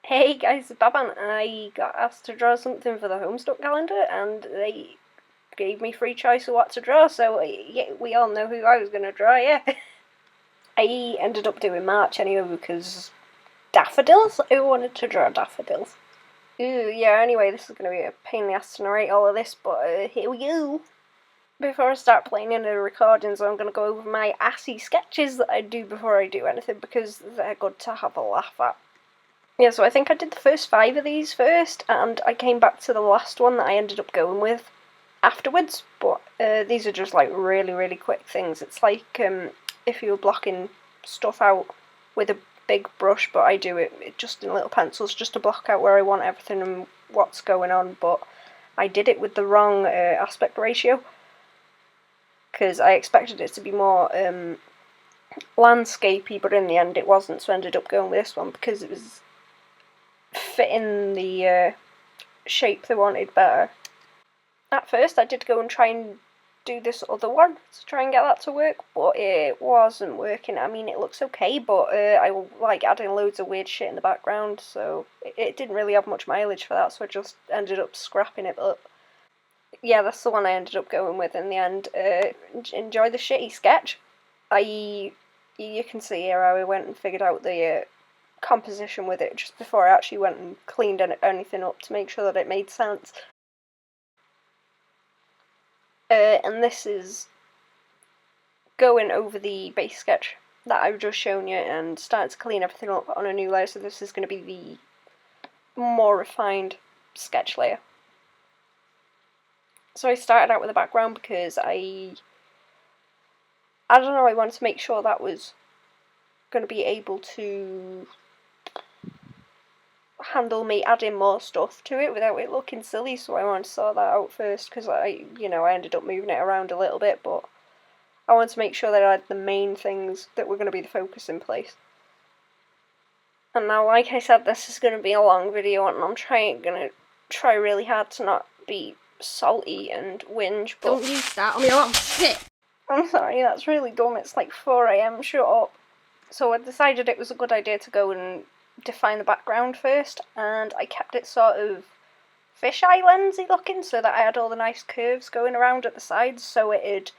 Hey guys, it's Baban. I got asked to draw something for the Homestuck Calendar, and they gave me free choice of what to draw, so yeah, we all know who I was going to draw, yeah. I ended up doing March anyway because daffodils? I wanted to draw daffodils. Ooh, yeah, anyway, this is going to be a pain in the ass to narrate all of this, but here we go. Before I start playing in the recordings, I'm going to go over my assy sketches that I do before I do anything because they're good to have a laugh at. Yeah, so I think I did the first 5 of these first, and I came back to the last one that I ended up going with afterwards, but these are just like really, really quick things. It's like if you were blocking stuff out with a big brush, but I do it just in little pencils just to block out where I want everything and what's going on, but I did it with the wrong aspect ratio, because I expected it to be more landscapey, but in the end it wasn't, so I ended up going with this one because it was fitting the shape they wanted better. At first I did go and try and do this other one to try and get that to work, but it wasn't working. I mean, it looks okay, but I like adding loads of weird shit in the background, so it didn't really have much mileage for that, so I just ended up scrapping it up. Yeah, that's the one I ended up going with in the end. Enjoy the shitty sketch. You can see here how I went and figured out the composition with it just before I actually went and cleaned anything up to make sure that it made sense. And this is going over the base sketch that I've just shown you and starting to clean everything up on a new layer, so this is going to be the more refined sketch layer. So I started out with a background because I don't know, I wanted to make sure that was going to be able to handle me adding more stuff to it without it looking silly, so I wanted to sort that out first because I ended up moving it around a little bit, but I wanted to make sure that I had the main things that were going to be the focus in place. And now, like I said, this is going to be a long video, and I'm going to try really hard to not be salty and whinge, but... Don't use that on me, I'm sick! I'm sorry, that's really dumb, it's like 4 AM, shut up. So I decided it was a good idea to go and define the background first, and I kept it sort of fisheye lensy looking so that I had all the nice curves going around at the sides, so it'd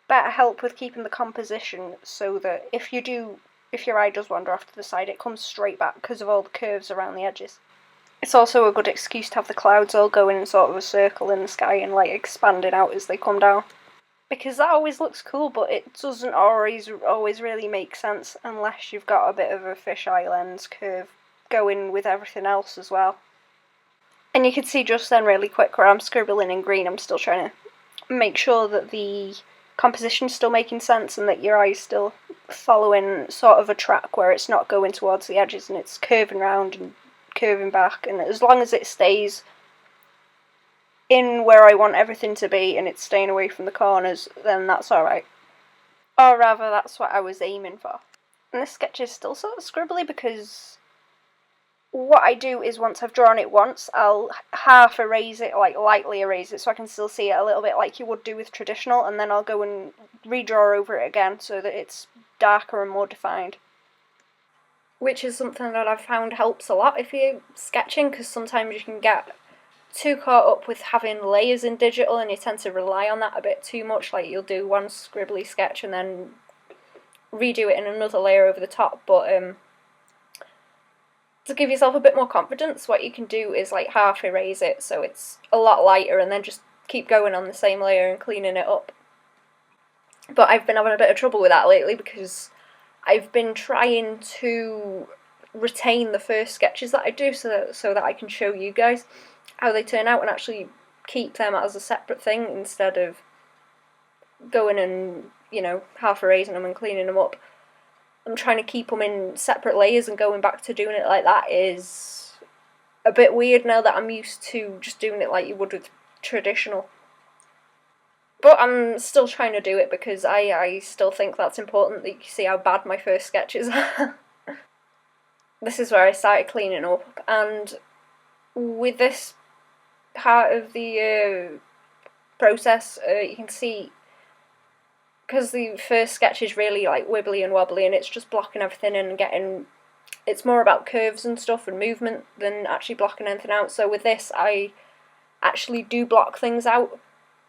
better help with keeping the composition, so that if your eye does wander off to the side, it comes straight back because of all the curves around the edges. It's also a good excuse to have the clouds all going in sort of a circle in the sky and like expanding out as they come down. Because that always looks cool, but it doesn't always really make sense unless you've got a bit of a fisheye lens curve going with everything else as well. And you can see just then really quick where I'm scribbling in green, I'm still trying to make sure that the composition's still making sense and that your eye's still following sort of a track where it's not going towards the edges and it's curving round and curving back, and as long as it stays in where I want everything to be and it's staying away from the corners, then that's alright. Or rather, that's what I was aiming for. And this sketch is still sort of scribbly because what I do is once I've drawn it once, I'll half erase it, like lightly erase it, so I can still see it a little bit like you would do with traditional, and then I'll go and redraw over it again so that it's darker and more defined. Which is something that I've found helps a lot if you're sketching, because sometimes you can get too caught up with having layers in digital and you tend to rely on that a bit too much, like you'll do one scribbly sketch and then redo it in another layer over the top, but to give yourself a bit more confidence, what you can do is like half erase it so it's a lot lighter and then just keep going on the same layer and cleaning it up. But I've been having a bit of trouble with that lately because I've been trying to retain the first sketches that I do so that I can show you guys how they turn out and actually keep them as a separate thing instead of going and, half erasing them and cleaning them up. I'm trying to keep them in separate layers, and going back to doing it like that is a bit weird now that I'm used to just doing it like you would with traditional. But I'm still trying to do it because I still think that's important that you see how bad my first sketches are. This is where I started cleaning up, and with this part of the process, you can see, because the first sketch is really like wibbly and wobbly and it's just blocking everything in and getting it's more about curves and stuff and movement than actually blocking anything out. So with this, I actually do block things out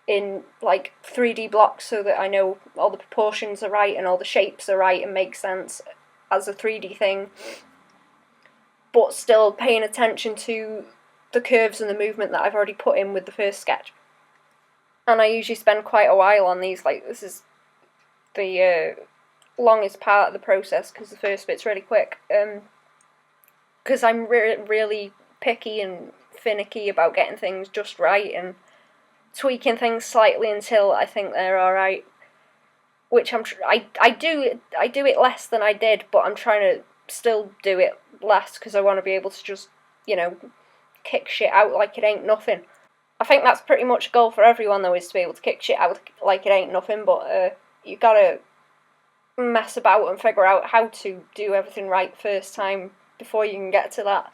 in like 3D blocks so that I know all the proportions are right and all the shapes are right and make sense as a 3D thing, but still paying attention to the curves and the movement that I've already put in with the first sketch. And I usually spend quite a while on these, like this is the longest part of the process because the first bit's really quick, because I'm really picky and finicky about getting things just right and tweaking things slightly until I think they're alright, which I do it less than I did, but I'm trying to still do it less because I want to be able to just, kick shit out like it ain't nothing. I think that's pretty much a goal for everyone though, is to be able to kick shit out like it ain't nothing, but you gotta mess about and figure out how to do everything right first time before you can get to that.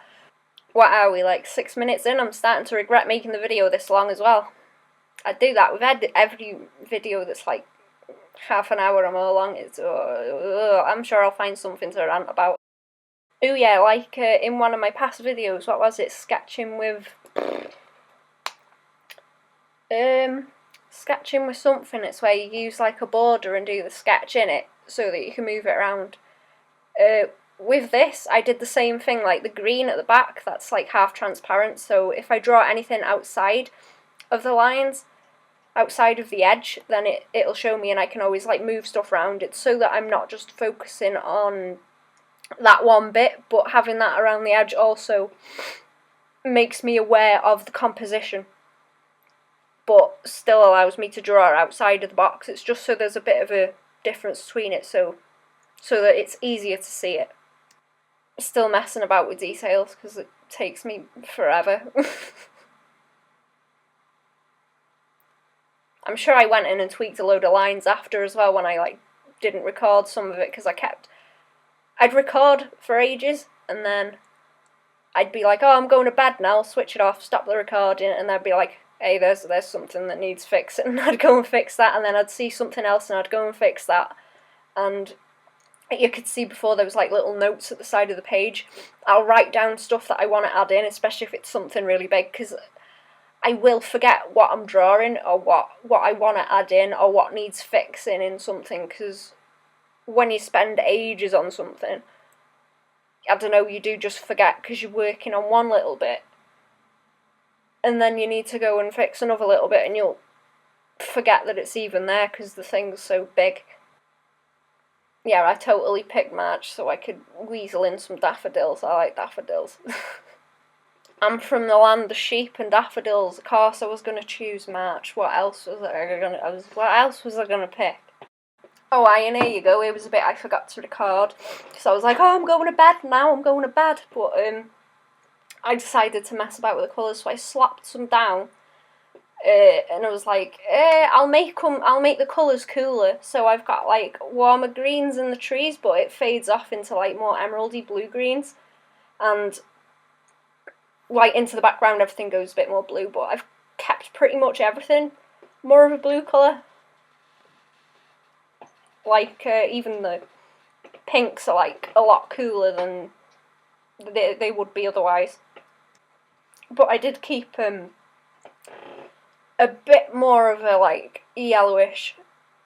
What are we, like 6 minutes in? I'm starting to regret making the video this long as well. I do that with every video that's like half an hour or more long. It's I'm sure I'll find something to rant about. Oh yeah, like in one of my past videos, what was it? Sketching with something. It's where you use like a border and do the sketch in it so that you can move it around. With this, I did the same thing, like the green at the back, that's like half transparent, so if I draw anything outside of the lines, outside of the edge, then it'll show me and I can always like move stuff around it so that I'm not just focusing on that one bit, but having that around the edge also makes me aware of the composition, but still allows me to draw outside of the box. It's just so there's a bit of a difference between it, so that it's easier to see it. Still messing about with details because it takes me forever. I'm sure I went in and tweaked a load of lines after as well when I like didn't record some of it, because I'd record for ages and then I'd be like, oh, I'm going to bed now, I'll switch it off, stop the recording, and they'd be like, hey, there's something that needs fixing, and I'd go and fix that, and then I'd see something else and I'd go and fix that, and you could see before there was like little notes at the side of the page. I'll write down stuff that I want to add in, especially if it's something really big, because I will forget what I'm drawing or what I want to add in or what needs fixing in something, because when you spend ages on something, I don't know, you do just forget because you're working on one little bit and then you need to go and fix another little bit and you'll forget that it's even there because the thing's so big. Yeah, I totally picked March so I could weasel in some daffodils. I like daffodils. I'm from the land of sheep and daffodils. Of course I was going to choose March. What else was I going to pick? Oh, and here you go. It was a bit I forgot to record. Because I was like, oh, I'm going to bed now. I'm going to bed. But I decided to mess about with the colours, so I slapped some down. And I was like, I'll make the colours cooler. So I've got like warmer greens in the trees, but it fades off into like more emeraldy blue greens, and like into the background everything goes a bit more blue. But I've kept pretty much everything more of a blue colour. Like even the pinks are like a lot cooler than they would be otherwise. But I did keep a bit more of a like yellowish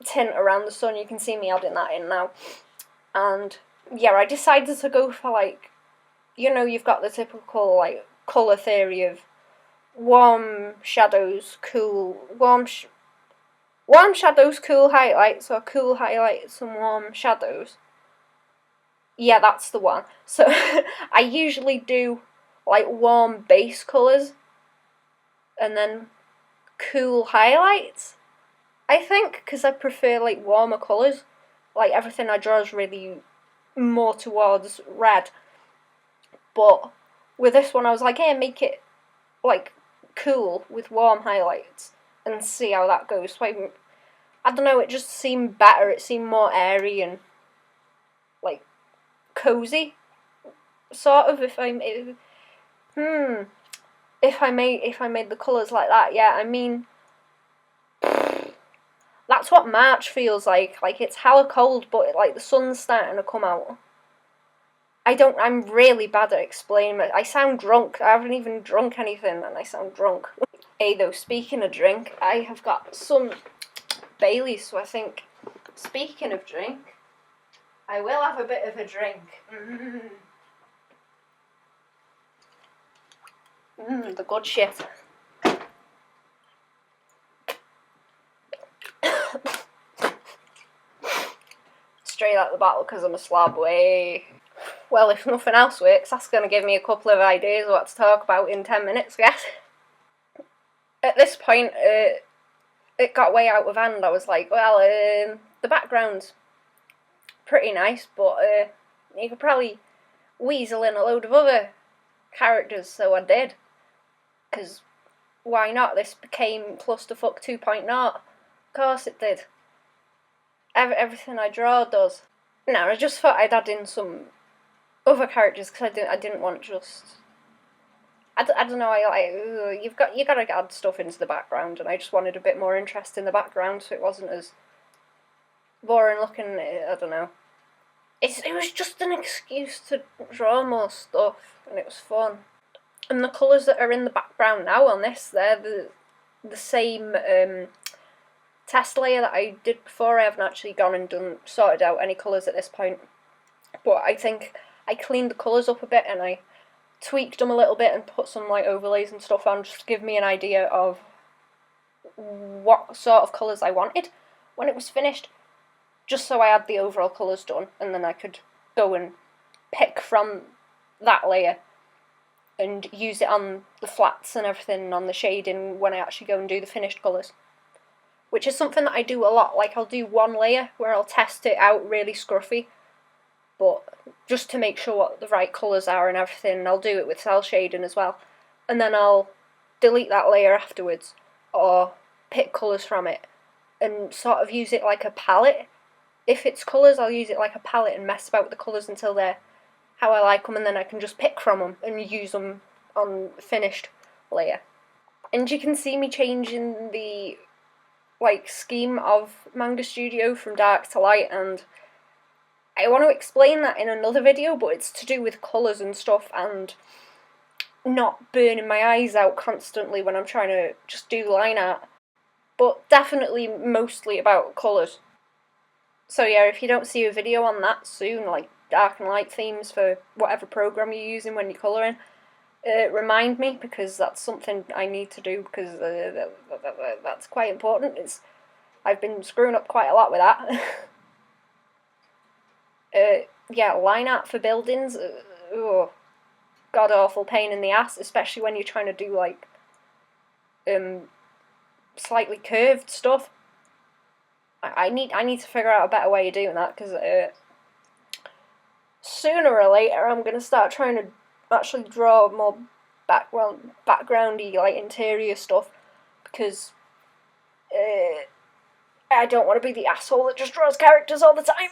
tint around the sun. You can see me adding that in now. And yeah, I decided to go for like, you've got the typical like colour theory of warm shadows, warm shadows, cool highlights, or cool highlights and warm shadows. Yeah, that's the one. So I usually do like warm base colours and then cool highlights, I think, because I prefer like warmer colours. Like everything I draw is really more towards red. But with this one I was like, hey, make it like cool with warm highlights and see how that goes. So I don't know, it just seemed better. It seemed more airy and like cozy, sort of. If I made the colours like that, yeah. I mean, that's what March feels like. Like it's hella cold, but like the sun's starting to come out, I'm really bad at explaining it. I sound drunk. I haven't even drunk anything and I sound drunk. Hey though, speaking of drink, I have got some Baileys, so I think, speaking of drink, I will have a bit of a drink. The good shit. Straight out the bottle because I'm a slob way. Well, if nothing else works, that's going to give me a couple of ideas of what to talk about in 10 minutes, I guess. At this point, it got way out of hand. I was like, well, the background's pretty nice, but you could probably weasel in a load of other characters, so I did. Because why not? This became Clusterfuck 2.0. Of course it did. Everything I draw does. Now, I just thought I'd add in some other characters because I didn't want just. I don't know. You gotta add stuff into the background, and I just wanted a bit more interest in the background, so it wasn't as boring looking. I don't know. It was just an excuse to draw more stuff, and it was fun. And the colours that are in the background now on this, they're the same test layer that I did before. I haven't actually gone and sorted out any colours at this point, but I think I cleaned the colours up a bit and I tweaked them a little bit and put some like overlays and stuff on just to give me an idea of what sort of colours I wanted when it was finished, just so I had the overall colours done, and then I could go and pick from that layer and use it on the flats and everything, on the shading when I actually go and do the finished colours. Which is something that I do a lot. Like, I'll do one layer where I'll test it out really scruffy, but just to make sure what the right colours are and everything, and I'll do it with cell shading as well. And then I'll delete that layer afterwards, or pick colours from it, and sort of use it like a palette. If it's colours, I'll use it like a palette and mess about with the colours until they're how I like them, and then I can just pick from them and use them on the finished layer. And you can see me changing the scheme of Manga Studio from dark to light, and I want to explain that in another video, but it's to do with colours and stuff and not burning my eyes out constantly when I'm trying to just do line art, but definitely mostly about colours. So yeah, if you don't see a video on that soon, like dark and light themes for whatever program you're using when you're colouring, remind me, because that's something I need to do, because that's quite important. I've been screwing up quite a lot with that. Yeah, line art for buildings, god awful pain in the ass, especially when you're trying to do slightly curved stuff. I need to figure out a better way of doing that, because sooner or later I'm gonna start trying to actually draw more backgroundy, like interior stuff, because I don't want to be the asshole that just draws characters all the time.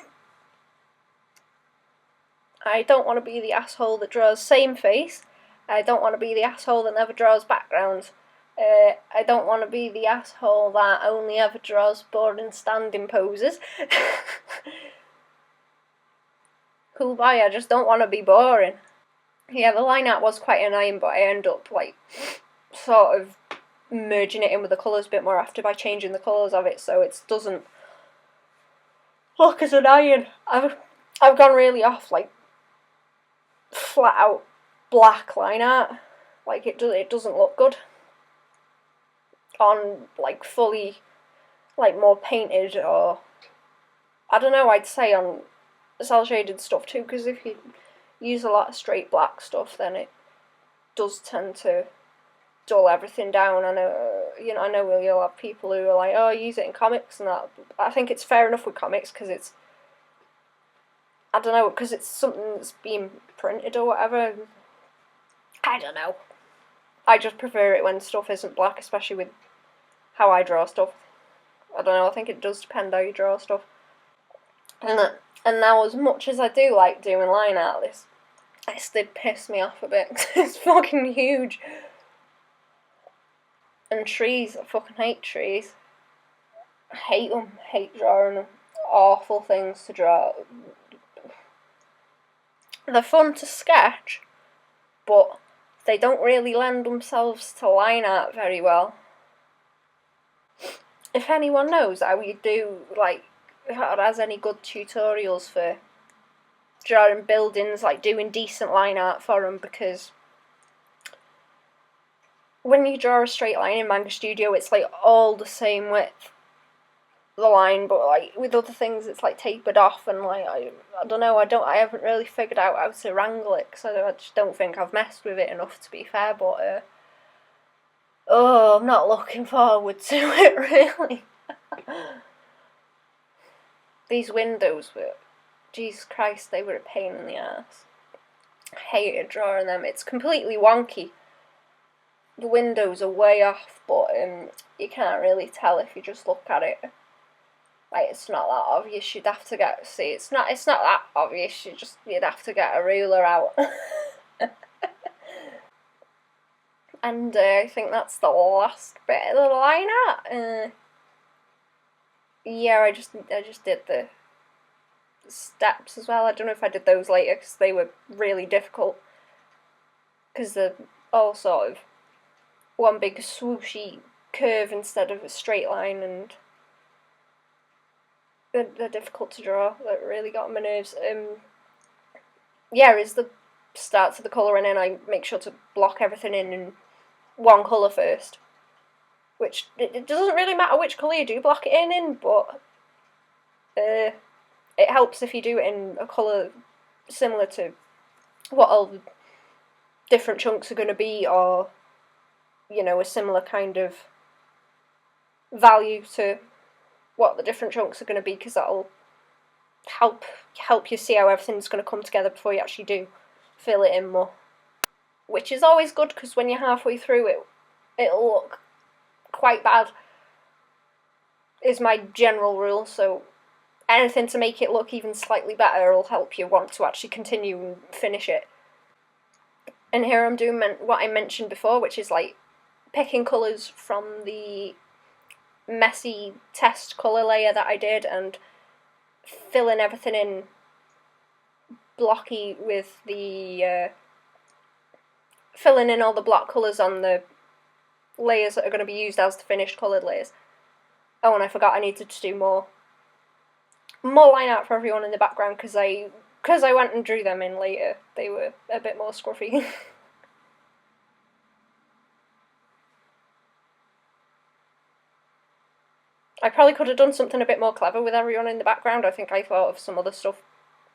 I don't want to be the asshole that draws same face. I don't want to be the asshole that never draws backgrounds. I don't want to be the asshole that only ever draws boring standing poses. Cool boy, I just don't want to be boring. Yeah, the line art was quite annoying, but I end up sort of merging it in with the colours a bit more after by changing the colours of it, so it doesn't look as annoying. I've gone really off flat out black line art. It doesn't look good on fully more painted, or I don't know, I'd say on cell shaded stuff too, because if you use a lot of straight black stuff, then it does tend to dull everything down. I know you'll have people who are like, oh, use it in comics and that. I think it's fair enough with comics, because it's, I don't know, because it's something that's being printed or whatever. I don't know. I just prefer it when stuff isn't black, especially with how I draw stuff. I don't know, I think it does depend how you draw stuff. And now, as much as I do like doing line art, this did piss me off a bit. It's fucking huge. And trees, I fucking hate trees. I hate them. I hate drawing them. Awful things to draw. They're fun to sketch, but they don't really lend themselves to line art very well. If anyone knows how you do, like, or has any good tutorials for drawing buildings, like doing decent line art for them, because when you draw a straight line in Manga Studio, it's like all the same width, the line, but like with other things, it's like tapered off, and like I don't know, I haven't really figured out how to wrangle it, because I just don't think I've messed with it enough, to be fair. But I'm not looking forward to it really. These windows were, Jesus Christ, they were a pain in the ass. I hated drawing them. It's completely wonky. The windows are way off, but you can't really tell if you just look at it. Like, it's not that obvious. You'd have to it's not that obvious. You'd have to get a ruler out. And I think that's the last bit of the line art. Yeah, I just did the steps as well. I don't know if I did those later, because they were really difficult, because they're all sort of one big swooshy curve instead of a straight line, and they're difficult to draw. That really got on my nerves. As the start to the colouring in, I make sure to block everything in one colour first, which it doesn't really matter which colour you do block it in, but it helps if you do it in a colour similar to what all the different chunks are going to be, or, you know, a similar kind of value to what the different chunks are going to be, because that'll help you see how everything's going to come together before you actually do fill it in more. Which is always good, because when you're halfway through it, it'll look quite bad, is my general rule, so anything to make it look even slightly better will help you want to actually continue and finish it. And here I'm doing what I mentioned before, which is like picking colours from the messy test colour layer that I did and filling everything in blocky with the filling in all the block colours on the layers that are going to be used as the finished coloured layers. Oh, and I forgot I needed to do more line art for everyone in the background, because I went and drew them in later. They were a bit more scruffy. I probably could have done something a bit more clever with everyone in the background. I think I thought of some other stuff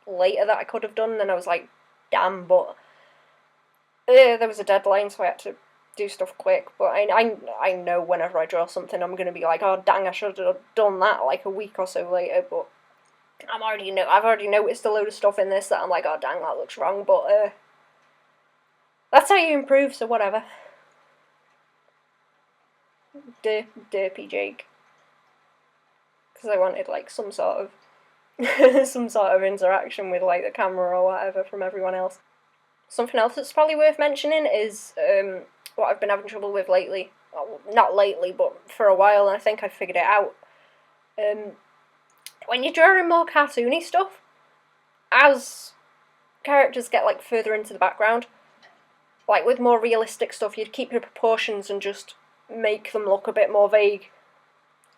later that I could have done, and I was like, damn, but there was a deadline, so I had to do stuff quick. But I know whenever I draw something, I'm going to be like, oh dang, I should have done that like a week or so later, but I've already noticed a load of stuff in this that I'm like, oh dang, that looks wrong, but that's how you improve, so whatever. Derpy Jake. Because I wanted like some sort of interaction with like the camera or whatever from everyone else. Something else that's probably worth mentioning is what I've been having trouble with lately. Well, not lately, but for a while, and I think I figured it out. When you're drawing more cartoony stuff, as characters get like further into the background, like with more realistic stuff, you'd keep your proportions and just make them look a bit more vague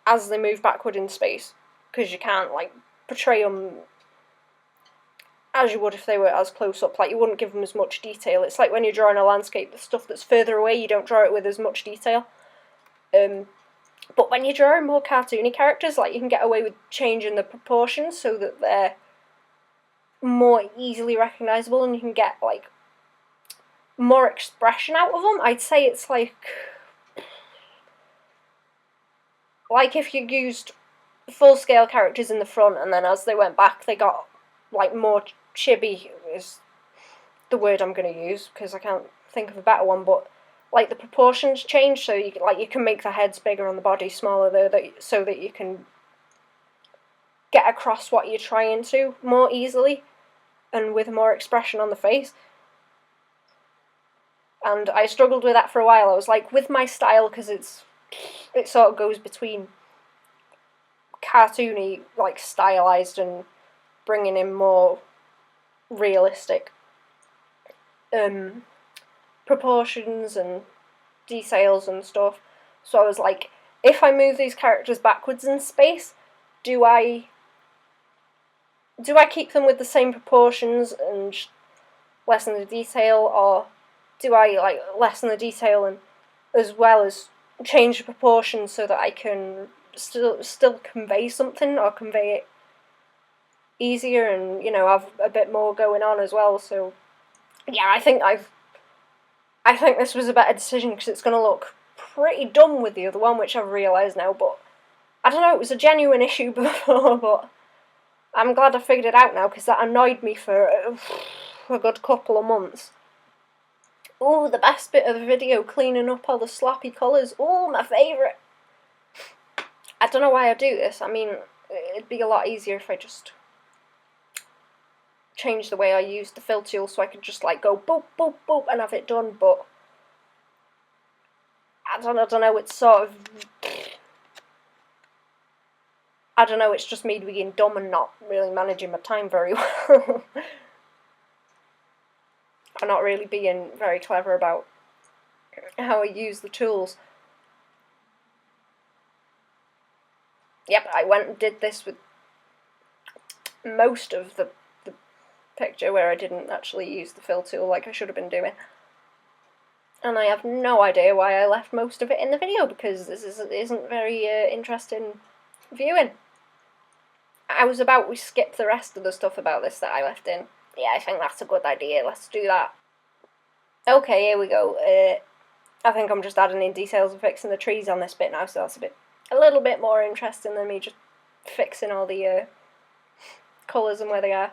as they move backward in space, because you can't like portray them as you would if they were as close up. Like, you wouldn't give them as much detail. It's like when you're drawing a landscape, the stuff that's further away, you don't draw it with as much detail. But when you're drawing more cartoony characters, like, you can get away with changing the proportions so that they're more easily recognisable, and you can get like more expression out of them. I'd say it's like if you used full-scale characters in the front, and then as they went back, they got like more chibi, is the word I'm going to use, because I can't think of a better one, but like the proportions change, so you can make the heads bigger and the body smaller there, so that you can get across what you're trying to more easily and with more expression on the face. And I struggled with that for a while. I was like, with my style, because it sort of goes between cartoony, like stylized, and bringing in more realistic proportions and details and stuff. So I was like, if I move these characters backwards in space, do I keep them with the same proportions and lessen the detail, or do I like lessen the detail and as well as change the proportions so that I can still convey something, or convey it easier and, have a bit more going on as well. So yeah, I think this was a better decision because it's going to look pretty dumb with the other one, which I've realised now, but I don't know, it was a genuine issue before, but I'm glad I figured it out now because that annoyed me for a good couple of months. Oh, the best bit of the video, cleaning up all the sloppy colours. Oh, my favourite. I don't know why I do this. I mean, it'd be a lot easier if I just change the way I use the fill tool so I could just like go boop, boop, boop and have it done, but I don't know, it's sort of, I don't know, it's just me being dumb and not really managing my time very well. I'm not really being very clever about how I use the tools. Yep, I went and did this with most of the picture where I didn't actually use the fill tool like I should have been doing. And I have no idea why I left most of it in the video, because this isn't very interesting viewing. I was about to skip the rest of the stuff about this that I left in. Yeah, I think that's a good idea, let's do that. Okay, here we go. I think I'm just adding in details and fixing the trees on this bit now, so that's a little bit more interesting than me just fixing all the colours and where they are.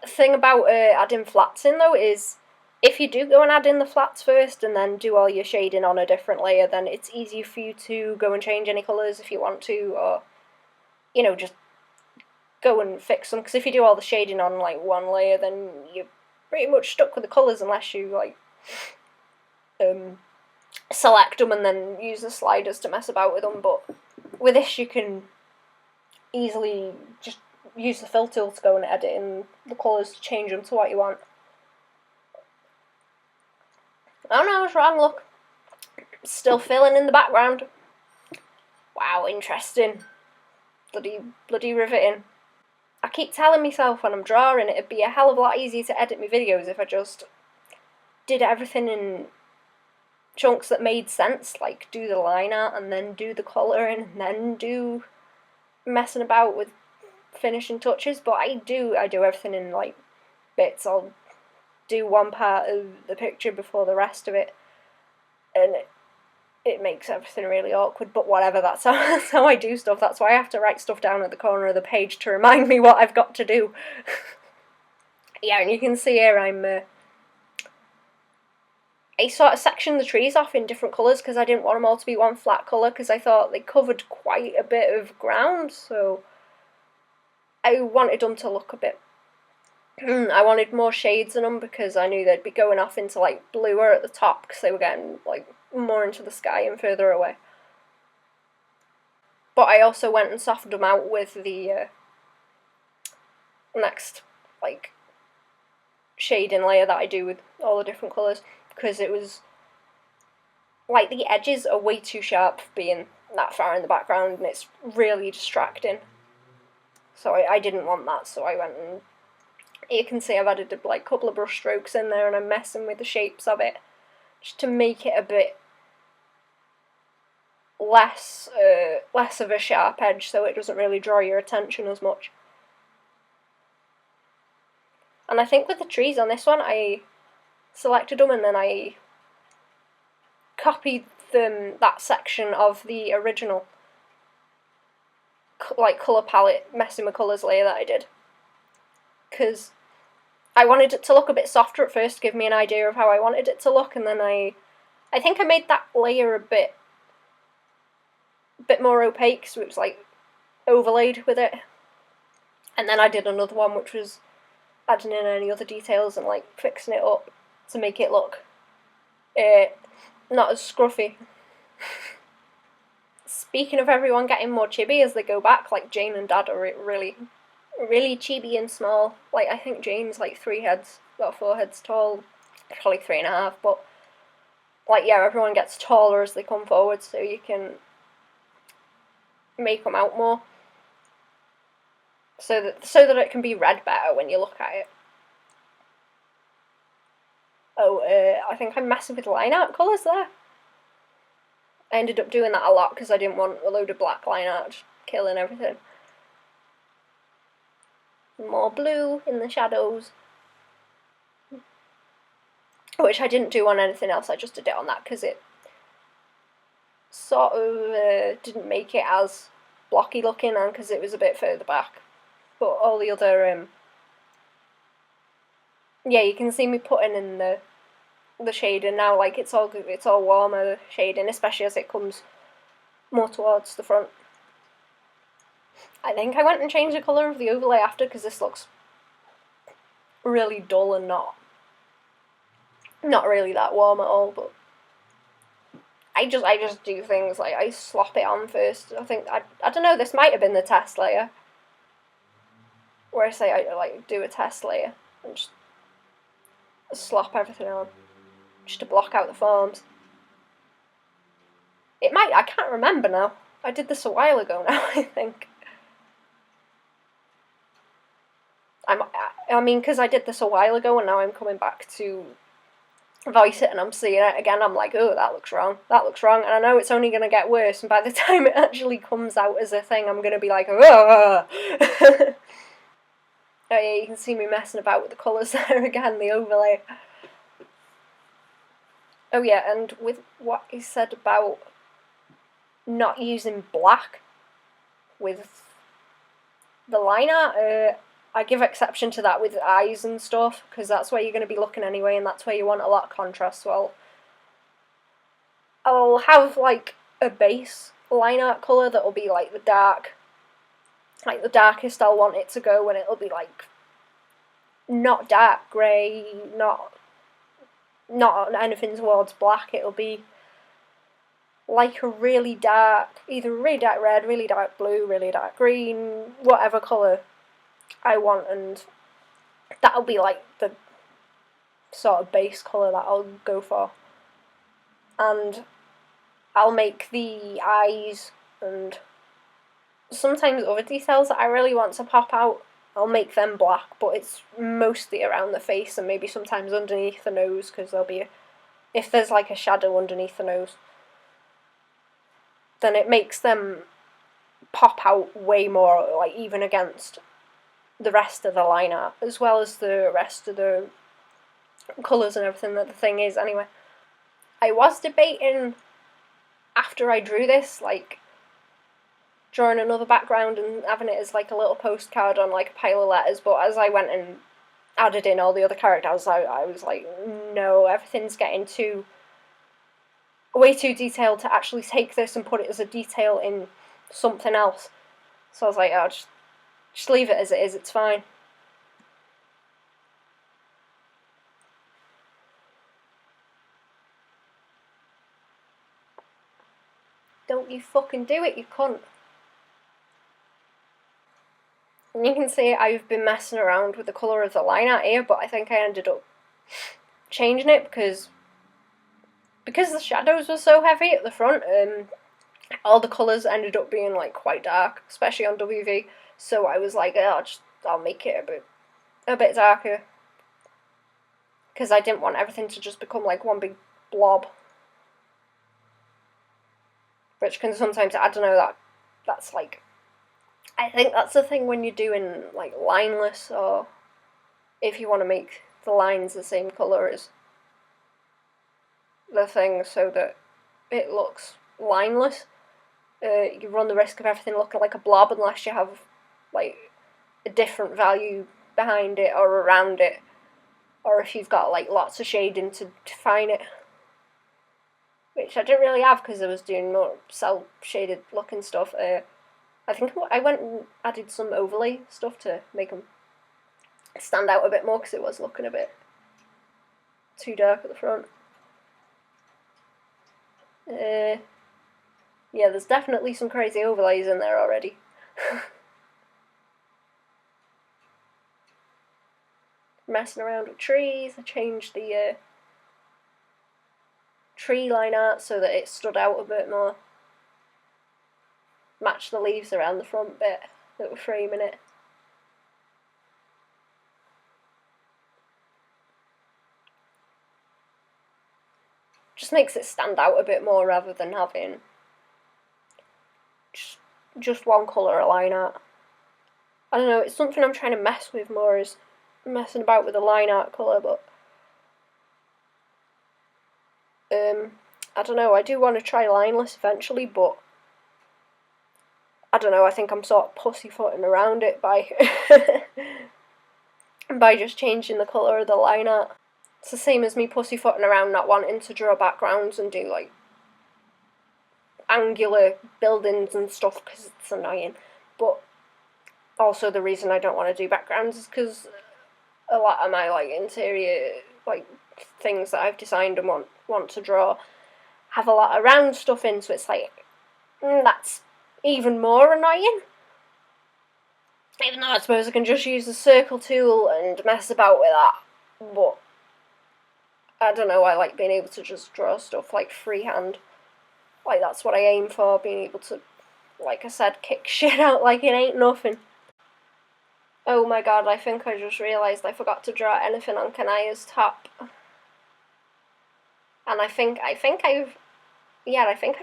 The thing about adding flats in though is, if you do go and add in the flats first and then do all your shading on a different layer, then it's easier for you to go and change any colours if you want to, or, just go and fix them, because if you do all the shading on like one layer, then you're pretty much stuck with the colours unless you like select them and then use the sliders to mess about with them. But with this you can easily just use the fill tool to go and edit in the colours to change them to what you want. Oh no, I was wrong, look. Still filling in the background. Wow, interesting. Bloody riveting. I keep telling myself when I'm drawing it'd be a hell of a lot easier to edit my videos if I just did everything in chunks that made sense, like do the line art and then do the colouring and then do messing about with finishing touches, but I do everything in like bits. I'll do one part of the picture before the rest of it, and it makes everything really awkward, but whatever, that's how I do stuff. That's why I have to write stuff down at the corner of the page to remind me what I've got to do. Yeah, and you can see here I sort of sectioned the trees off in different colours because I didn't want them all to be one flat colour, because I thought they covered quite a bit of ground, so I wanted them to look a bit... I wanted more shades in them because I knew they'd be going off into like bluer at the top because they were getting like more into the sky and further away. But I also went and softened them out with the next like shading layer that I do with all the different colours, because it was like the edges are way too sharp for being that far in the background and it's really distracting. So I didn't want that, so I went and... You can see I've added like a couple of brush strokes in there and I'm messing with the shapes of it just to make it a bit less of a sharp edge, so it doesn't really draw your attention as much. And I think with the trees on this one, I selected them and then I copied that section of the original like colour palette messing with colours layer that I did, because I wanted it to look a bit softer at first to give me an idea of how I wanted it to look, and then I think I made that layer a bit more opaque, so it was like overlaid with it. And then I did another one which was adding in any other details and like fixing it up to make it look not as scruffy. Speaking of everyone getting more chibi as they go back, like Jane and Dad are really really chibi and small. Like, I think Jane's like 3 heads or 4 heads tall, probably 3.5, but like, yeah, everyone gets taller as they come forward, so you can make them out more, so that it can be read better when you look at it. Oh, I think I'm messing with line art colours there. I ended up doing that a lot because I didn't want a load of black line art killing everything. More blue in the shadows, which I didn't do on anything else, I just did it on that because it sort of didn't make it as blocky looking, and because it was a bit further back. But all the other, yeah, you can see me putting in the shading now, like it's all warmer shading, especially as it comes more towards the front. I think I went and changed the colour of the overlay after, because this looks really dull and not really that warm at all, but I just do things like I slop it on first. I think I don't know, this might have been the test layer, where I say I like do a test layer and just slop everything on just to block out the forms. I can't remember now. I did this a while ago now, I think. I mean, because I did this a while ago and now I'm coming back to voice it and I'm seeing it again, I'm like, oh, that looks wrong, and I know it's only going to get worse, and by the time it actually comes out as a thing, I'm going to be like, oh. Oh yeah, you can see me messing about with the colours there again, the overlay. Oh yeah, and with what he said about not using black with the line art, I give exception to that with eyes and stuff, because that's where you're going to be looking anyway, and that's where you want a lot of contrast. So I'll have like a base line art colour that'll be like the darkest I'll want it to go, and it'll be like not dark grey, not anything towards black. It'll be like a really dark, either really dark red, really dark blue, really dark green, whatever colour I want, and that'll be like the sort of base colour that I'll go for. And I'll make the eyes and sometimes other details that I really want to pop out, I'll make them black, but it's mostly around the face and maybe sometimes underneath the nose, because there'll be if there's like a shadow underneath the nose, then it makes them pop out way more, like even against the rest of the line art, as well as the rest of the colours and everything that the thing is anyway. I was debating after I drew this, like drawing another background and having it as like a little postcard on like a pile of letters, but as I went and added in all the other characters, I was like, no, everything's getting way too detailed to actually take this and put it as a detail in something else. So I was like, oh, just leave it as it is, it's fine. Don't you fucking do it, you cunt. And you can see I've been messing around with the colour of the line art here, but I think I ended up changing it because the shadows were so heavy at the front, all the colours ended up being like quite dark, especially on WV. So I was like, oh, I'll make it a bit darker, because I didn't want everything to just become like one big blob, which can sometimes, I don't know, that's like, I think that's the thing when you're doing like lineless, or if you want to make the lines the same colour as the thing so that it looks lineless, you run the risk of everything looking like a blob unless you have like a different value behind it or around it, or if you've got like lots of shading to define it, which I didn't really have because I was doing more cell shaded looking stuff. I think I went and added some overlay stuff to make them stand out a bit more, because it was looking a bit too dark at the front. Yeah, there's definitely some crazy overlays in there already. messing around with trees. I changed the tree line art so that it stood out a bit more. Matched the leaves around the front bit that were framing it. Just makes it stand out a bit more rather than having just one colour of line art. I don't know, it's something I'm trying to mess with more, is messing about with the line art colour, but I don't know, I do want to try lineless eventually, but I don't know, I think I'm sort of pussyfooting around it by by just changing the colour of the line art. It's the same as me pussyfooting around not wanting to draw backgrounds and do like angular buildings and stuff because it's annoying. But also the reason I don't want to do backgrounds is because a lot of my like interior like things that I've designed and want to draw have a lot of round stuff in, so it's like that's even more annoying. Even though I suppose I can just use the circle tool and mess about with that, but I don't know, I like being able to just draw stuff like freehand. Like, that's what I aim for, being able to, like I said, kick shit out like it ain't nothing. Oh my god, I think I just realised I forgot to draw anything on Kanaya's top. And I think I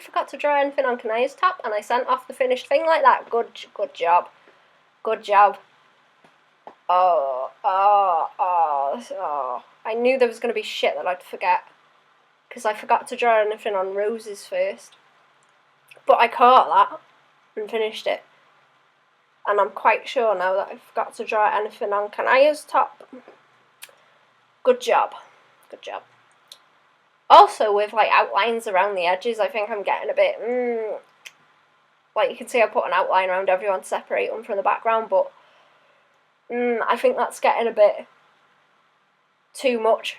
forgot to draw anything on Kanaya's top, and I sent off the finished thing like that. Good job. Good job. Oh. I knew there was going to be shit that I'd forget, because I forgot to draw anything on Rose's first. But I caught that and finished it. And I'm quite sure now that I forgot to draw anything on Kanaya's top. Good job. Good job. Also, with like outlines around the edges, I think I'm getting a bit, like you can see I put an outline around everyone to separate them from the background, but I think that's getting a bit too much.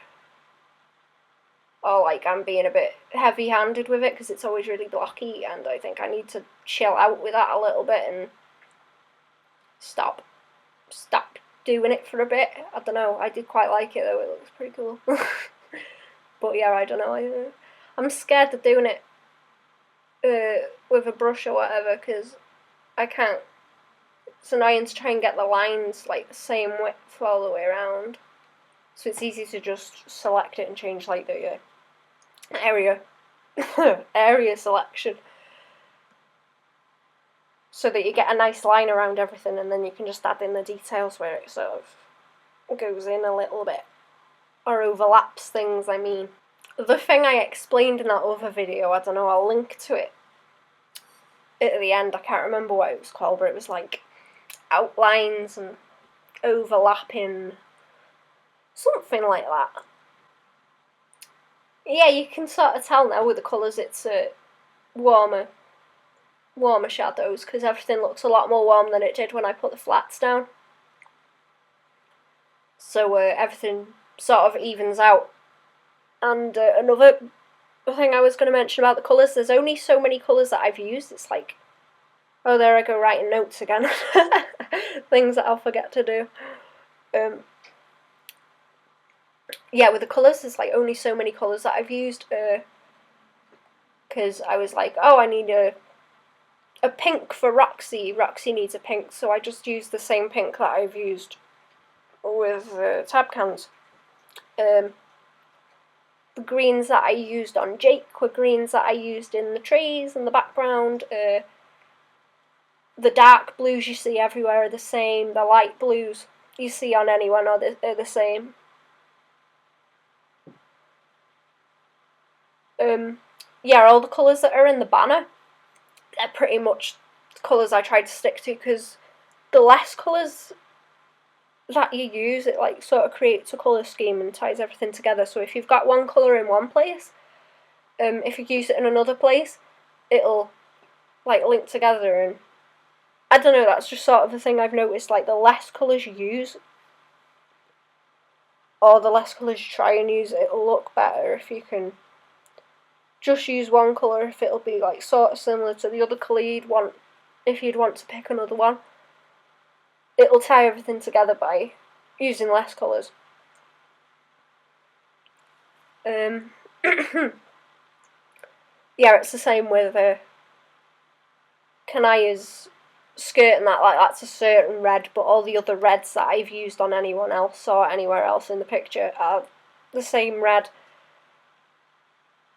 Or like I'm being a bit heavy-handed with it because it's always really blocky, and I think I need to chill out with that a little bit and stop doing it for a bit. I don't know, I did quite like it though, it looks pretty cool. But yeah, I don't know, I'm scared of doing it with a brush or whatever, because I can't. It's annoying to try and get the lines like the same width all the way around. So it's easy to just select it and change like the area selection, so that you get a nice line around everything, and then you can just add in the details where it sort of goes in a little bit, or overlaps things, I mean. The thing I explained in that other video, I don't know, I'll link to it at the end, I can't remember what it was called, but it was like outlines and overlapping, something like that. Yeah, you can sort of tell now with the colours it's warmer shadows, because everything looks a lot more warm than it did when I put the flats down. So everything sort of evens out. And another thing I was going to mention about the colours, there's only so many colours that I've used. It's like, oh, there I go writing notes again. Things that I'll forget to do. Yeah, with the colours, there's like only so many colours that I've used, because I was like, oh, I need a pink for Roxy. Roxy needs a pink, so I just used the same pink that I've used with tab cans. The greens that I used on Jake were greens that I used in the trees and the background. The dark blues you see everywhere are the same. The light blues you see on anyone are the same. Yeah, all the colours that are in the banner, they're pretty much the colours I tried to stick to, because the less colours that you use, it like sort of creates a colour scheme and ties everything together. So if you've got one colour in one place, if you use it in another place, it'll like link together, and I don't know, that's just sort of the thing I've noticed, like the less colours you use, or the less colours you try and use, it'll look better if you can just use one colour, if it'll be like sort of similar to the other colour you'd want, if you'd want to pick another one. It'll tie everything together by using less colours. Yeah, it's the same with Kanaya's skirt and that, like, that's a certain red, but all the other reds that I've used on anyone else or anywhere else in the picture are the same red.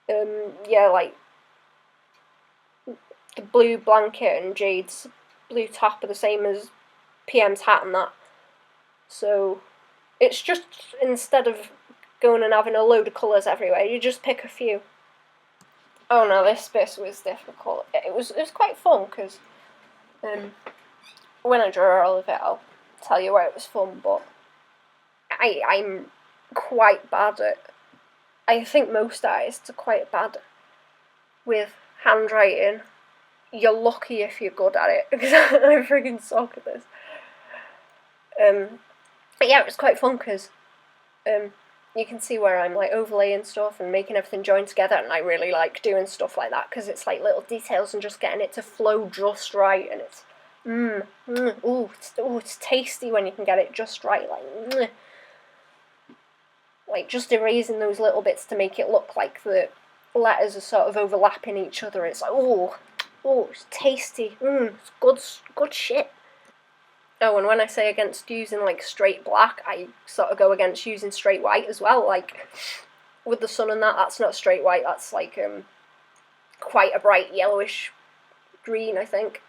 Yeah, like the blue blanket and Jade's blue top are the same as PM's hat and that. So it's just, instead of going and having a load of colours everywhere, you just pick a few. Oh no, this bit was difficult. It was quite fun because when I draw all of it, I'll tell you where it was fun. But I'm quite bad at. I think most artists are quite bad with handwriting. You're lucky if you're good at it because I freaking suck at this. But yeah, it was quite fun because you can see where I'm like overlaying stuff and making everything join together, and I really like doing stuff like that because it's like little details and just getting it to flow just right, and it's it's tasty when you can get it just right, like just erasing those little bits to make it look like the letters are sort of overlapping each other. It's like it's tasty, it's good shit. Oh, and when I say against using like straight black, I sort of go against using straight white as well. Like with the sun and that's not straight white. That's like quite a bright yellowish green, I think.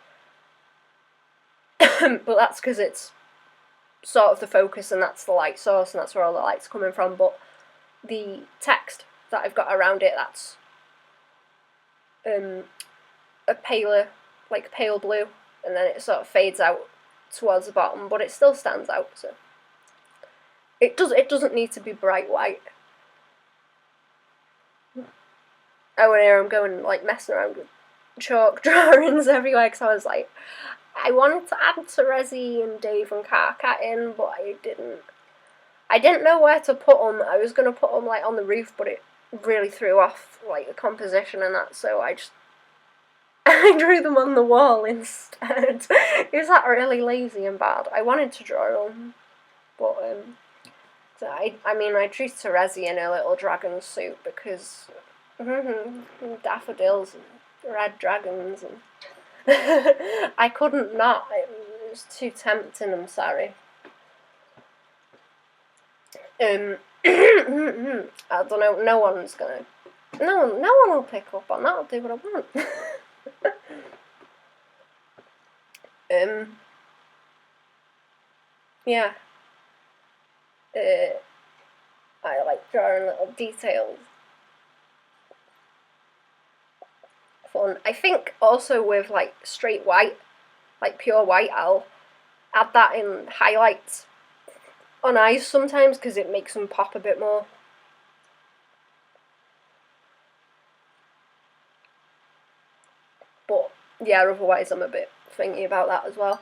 But that's because it's sort of the focus and that's the light source and that's where all the light's coming from. But the text that I've got around it, that's a paler, like pale blue, and then it sort of fades out towards the bottom, but it still stands out. So it doesn't need to be bright white. Oh, and here I'm going like messing around with chalk drawings everywhere because I was like, I wanted to add Terezi and Dave and Carcat in, but I didn't know where to put them. I was going to put them like on the roof, but it really threw off like the composition and that, so I drew them on the wall instead. Is that really lazy and bad? I wanted to draw them, but so I drew Terezi in a little dragon suit because daffodils and red dragons, and I couldn't not. It was too tempting. I'm sorry. I don't know. No one will pick up on that. I'll do what I want. Yeah. I like drawing little details. Fun. I think also with like straight white, like pure white, I'll add that in highlights on eyes sometimes because it makes them pop a bit more. But yeah, otherwise I'm a bit thingy about that as well.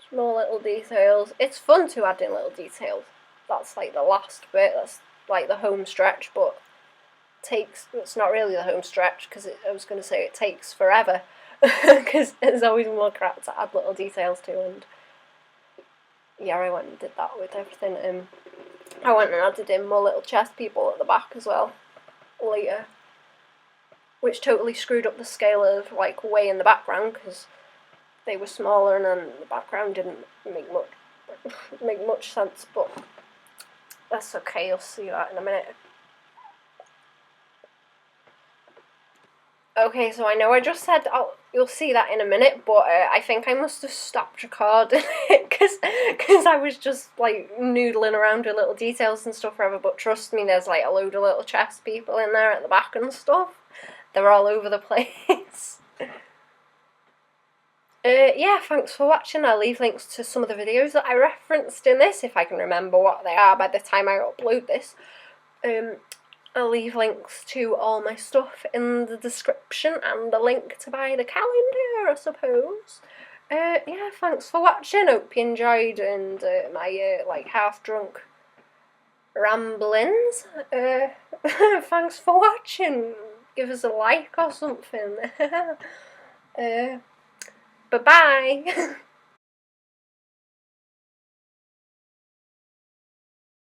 Small little details. It's fun to add in little details. That's like the last bit. That's like the home stretch, but it's not really the home stretch because I was going to say it takes forever because there's always more crap to add little details to, and yeah, I went and did that with everything. I went and added in more little chest people at the back as well later, which totally screwed up the scale of like way in the background because they were smaller and then the background didn't make much sense, but that's okay, you'll see that in a minute. Okay, so I know I just said you'll see that in a minute, but I think I must have stopped recording it because I was just like noodling around with little details and stuff forever, but trust me, there's like a load of little chess people in there at the back and stuff. They're all over the place. Yeah, thanks for watching. I'll leave links to some of the videos that I referenced in this, if I can remember what they are by the time I upload this. I'll leave links to all my stuff in the description and a link to buy the calendar, I suppose. Yeah, thanks for watching. Hope you enjoyed and my like half-drunk ramblings. Thanks for watching. Give us a like or something. Bye-bye.